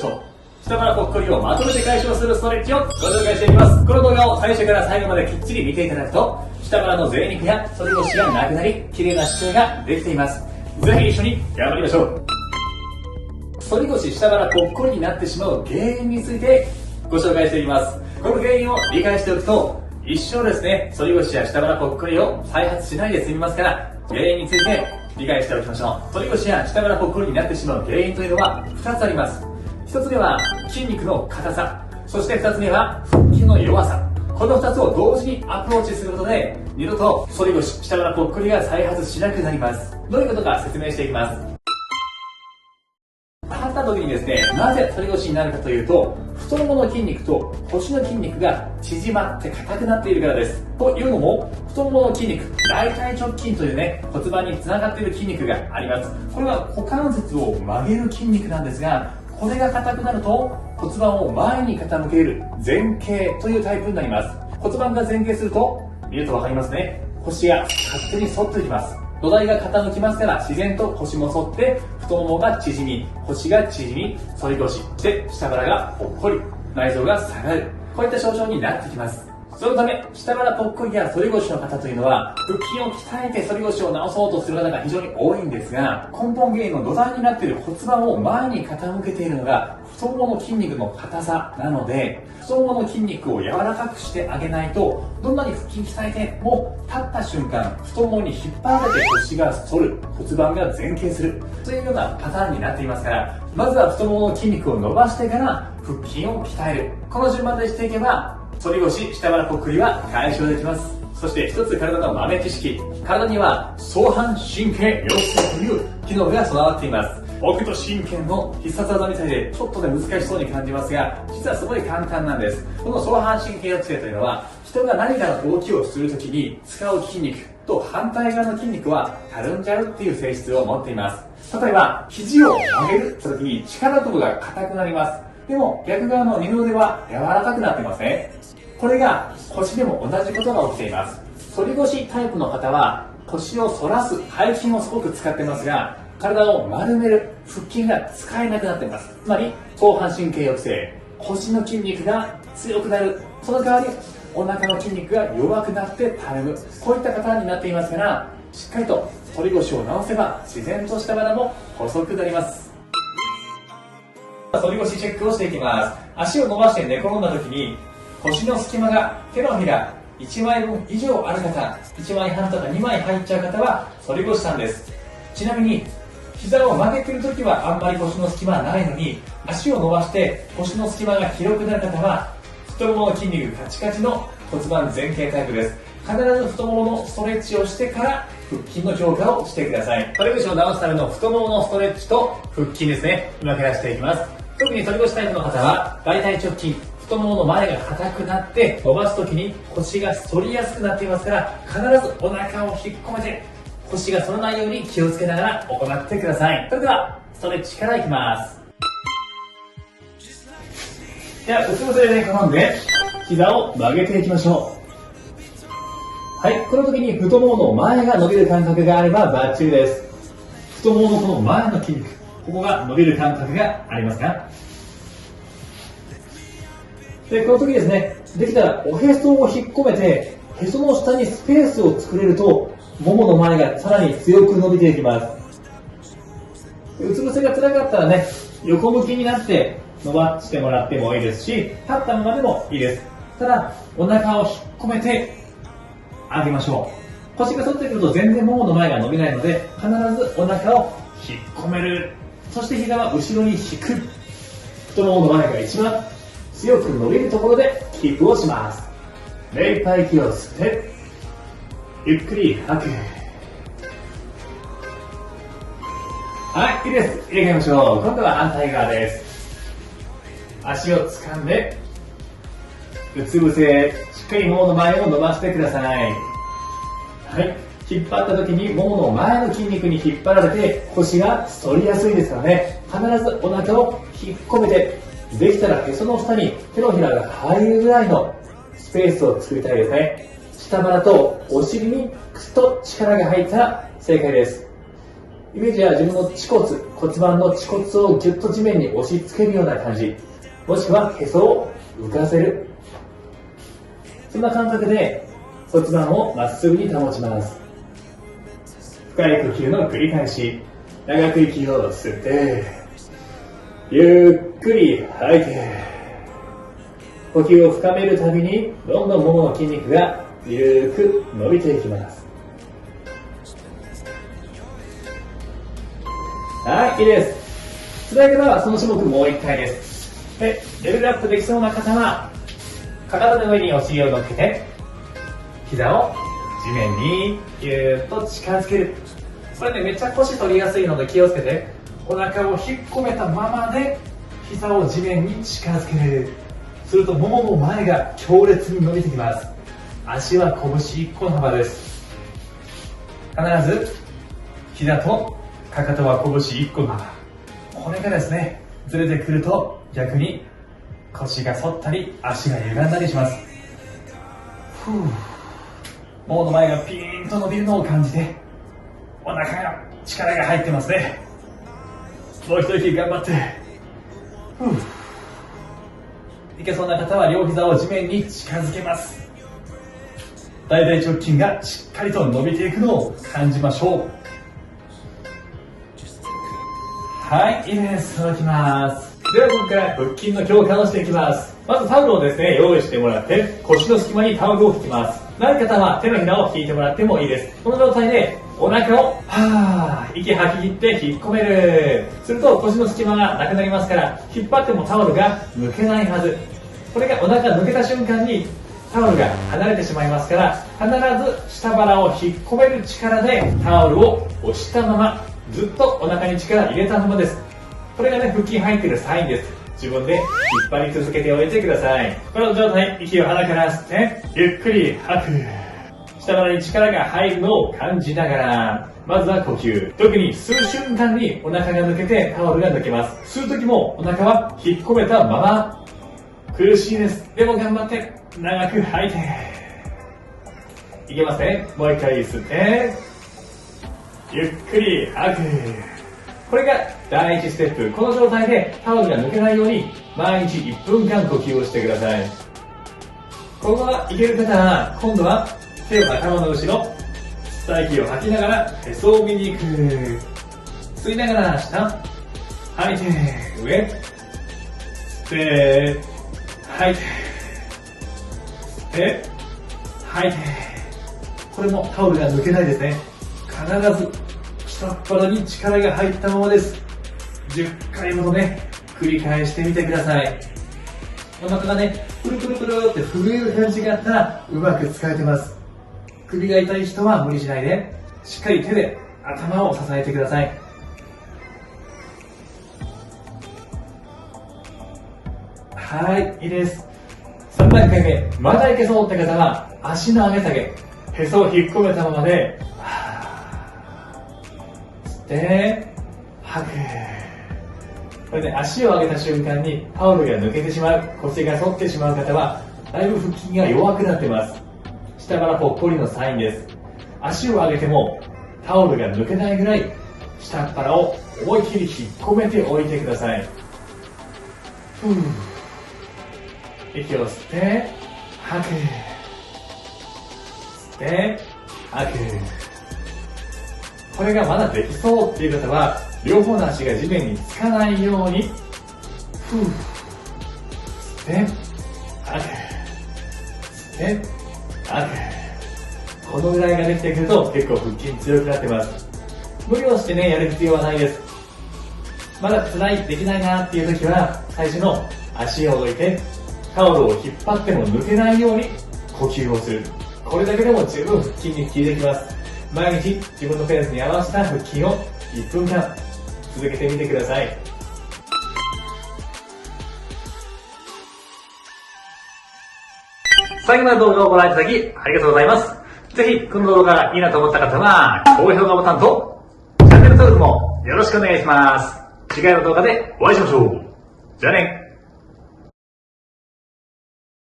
と下腹ぽっこりをまとめて解消するストレッチをご紹介していきます。この動画を最初から最後まできっちり見ていただくと、下腹の贅肉や反り腰がなくなり、綺麗な姿勢ができています。ぜひ一緒に頑張りましょう。反り腰、下腹ぽっこりになってしまう原因についてご紹介していきます。この原因を理解しておくと、一生ですね、反り腰や下腹ぽっこりを再発しないで済みますから、原因について理解しておきましょう。反り腰や下腹ぽっこりになってしまう原因というのは2つあります。1つ目は筋肉の硬さ、そして2つ目は腹筋の弱さ。この2つを同時にアプローチすることで、二度と反り腰、下腹ぽっこりが再発しなくなります。どういうことか説明していきます。立った時にですね、なぜ反り腰になるかというと、太ももの筋肉と腰の筋肉が縮まって硬くなっているからです。というのも、太ももの筋肉、大腿直筋というね、骨盤につながっている筋肉があります。これは股関節を曲げる筋肉なんですが、これが硬くなると骨盤を前に傾ける前傾というタイプになります。骨盤が前傾すると、見るとわかりますね。腰が勝手に反っていきます。土台が傾きますから、自然と腰も反って太ももが縮み、腰が縮み、反り腰、そして下腹がぽっこり、内臓が下がる、こういった症状になってきます。そのため、下腹ぽっこりや反り腰の方というのは、腹筋を鍛えて反り腰を治そうとする方が非常に多いんですが、根本原因の土台になっている骨盤を前に傾けているのが太ももの筋肉の硬さなので、太ももの筋肉を柔らかくしてあげないと、どんなに腹筋鍛えても立った瞬間、太ももに引っ張られて腰が反る、骨盤が前傾するというようなパターンになっていますから、まずは太ももの筋肉を伸ばしてから腹筋を鍛える、この順番でしていけば反り腰、下腹ぽっこりは解消できます。そして一つ体の豆知識。体には相反神経腰痛という機能が備わっています。北斗神拳の必殺技みたいでちょっとね難しそうに感じますが、実はすごい簡単なんです。この相反神経抑制というのは、人が何かの動きをするときに使う筋肉と反対側の筋肉はたるんじゃうっていう性質を持っています。例えば、肘を曲げるときに力こぶが硬くなります。でも逆側の二の腕は柔らかくなってますね。これが腰でも同じことが起きています。反り腰タイプの方は腰を反らす背筋をすごく使ってますが、体を丸める腹筋が使えなくなっています。つまり相反神経抑制、腰の筋肉が強くなる、その代わりお腹の筋肉が弱くなってたるむ、こういったパターンになっていますから、しっかりと反り腰を直せば自然と下腹も細くなります。反り腰チェックをしていきます。足を伸ばして寝転んだ時に腰の隙間が手のひら1枚分以上ある方、1枚半とか2枚入っちゃう方は反り腰さんです。ちなみに膝を曲げている時はあんまり腰の隙間はないのに、足を伸ばして腰の隙間が広くなる方は太ももの筋肉カチカチの骨盤前傾タイプです。必ず太もものストレッチをしてから腹筋の強化をしてください。反り腰を直すための太もものストレッチと腹筋ですね、今からしていきます。特に反り腰タイプの方は大腿直筋、太ももの前が硬くなって伸ばすときに腰が反りやすくなっていますから、必ずお腹を引っ込めて腰が反らないように気をつけながら行ってください。それではストレッチからいきます。ではうつ伏せで寝転んで膝を曲げていきましょう。はい、この時に太ももの前が伸びる感覚があればバッチリです。太もものこの前の筋肉、ここが伸びる感覚がありますか？で、この時ですね、できたらおへそを引っ込めて、へその下にスペースを作れると、ももの前がさらに強く伸びていきます。うつ伏せが辛かったらね、横向きになって伸ばしてもらってもいいですし、立ったままでもいいです。ただ、お腹を引っ込めてあげましょう。腰が反ってくると全然ももの前が伸びないので、必ずお腹を引っ込める。そして膝は後ろに引く。太ももの前が一番強く伸びるところでキープをします。目いっぱい息を吸って、ゆっくり吐く。はい、いいです。入れ替えましょう。今度は反対側です。足を掴んで、うつ伏せ、しっかりももの前を伸ばしてください。はい、引っ張った時にももの前の筋肉に引っ張られて腰が反りやすいですからね、必ずお腹を引っ込めて、できたらへその下に手のひらが入るぐらいのスペースを作りたいですね。下腹とお尻にくっと力が入ったら正解です。イメージは自分の骨盤の恥骨をギュッと地面に押し付けるような感じ、もしくはへそを浮かせる、そんな感覚で骨盤をまっすぐに保ちます。深い呼吸の繰り返し、長く息を吸って、ゆっくり吐いて、呼吸を深めるたびにどんどんももの筋肉がゆっく伸びていきます。はい、いいです。辛い方はその種目もう一回です。で、レベルアップできそうな方は、かかとの上にお尻を乗っけて、膝を地面にぎゅーっと近づける。これね、めっちゃ腰取りやすいので気をつけて、お腹を引っ込めたままで膝を地面に近づける。するとももも前が強烈に伸びてきます。足は拳1個の幅です。必ず膝とかかとは拳1個の幅。これがですね、ずれてくると逆に腰が反ったり足が歪んだりします。ももの前がピーンと伸びるのを感じて、お腹が力が入ってますね。もう一息頑張って。いけそうな方は両膝を地面に近づけます。大腿直筋がしっかりと伸びていくのを感じましょう。はい、いいです。続きます。では今から腹筋の強化をしていきます。まずタオルをですね、用意してもらって腰の隙間にタオルを引きます。ない方は手のひらを引いてもらってもいいです。この状態でお腹を息吐き切って引っ込める。すると腰の隙間がなくなりますから、引っ張ってもタオルが抜けないはず。これがお腹抜けた瞬間にタオルが離れてしまいますから、必ず下腹を引っ込める力でタオルを押したまま、ずっとお腹に力入れたままです。これがね、腹筋入っているサインです。自分で引っ張り続けておいてください。この状態、息を鼻から吸って、ゆっくり吐く。下腹に力が入るのを感じながら、まずは呼吸。特に吸う瞬間にお腹が抜けてタオルが抜けます。吸う時もお腹は引っ込めたまま。苦しいです。でも頑張って、長く吐いて。いけますね。もう一回吸って、ゆっくり吐く。これが第一ステップ。この状態でタオルが抜けないように毎日1分間呼吸をしてください。ここはいける方は、今度は手を頭の後ろ、吸った息を吐きながらへそを見に行く。吸いながら下、吐いて上、吸って吐いて、吸って吐いて。これもタオルが抜けないですね。必ず下っ腹に力が入ったままです。10回ほどね、繰り返してみてください。お腹がね、プルプルプルって震える感じがあったらうまく使えてます。首が痛い人は無理しないで、しっかり手で頭を支えてください。はい、いいです。3段階目、まだいけそうって方は足の上げ下げ、へそを引っ込めたままで、吸って吐く。これで、足を上げた瞬間にタオルが抜けてしまう、腰が反ってしまう方はだいぶ腹筋が弱くなってます。下腹ぽっこりのサインです。足を上げてもタオルが抜けないぐらい下っ腹を思いっきり引っ込めておいてください。息を吸って吐く、吸って吐く。これがまだできそうっていう方は、両方の足が地面につかないように、吸って吐く、吸って吐く。このぐらいができてくると結構腹筋強くなってます。無理をしてね、やる必要はないです。まだ辛い、できないなっていう時は、最初の足を置いてタオルを引っ張っても抜けないように呼吸をする。これだけでも十分腹筋に効いてきます。毎日自分のペースに合わせた腹筋を1分間続けてみてください。最後まで動画をご覧いただきありがとうございます。ぜひこの動画がいいなと思った方は高評価ボタンとチャンネル登録もよろしくお願いします。次回の動画でお会いしましょう。じゃあね。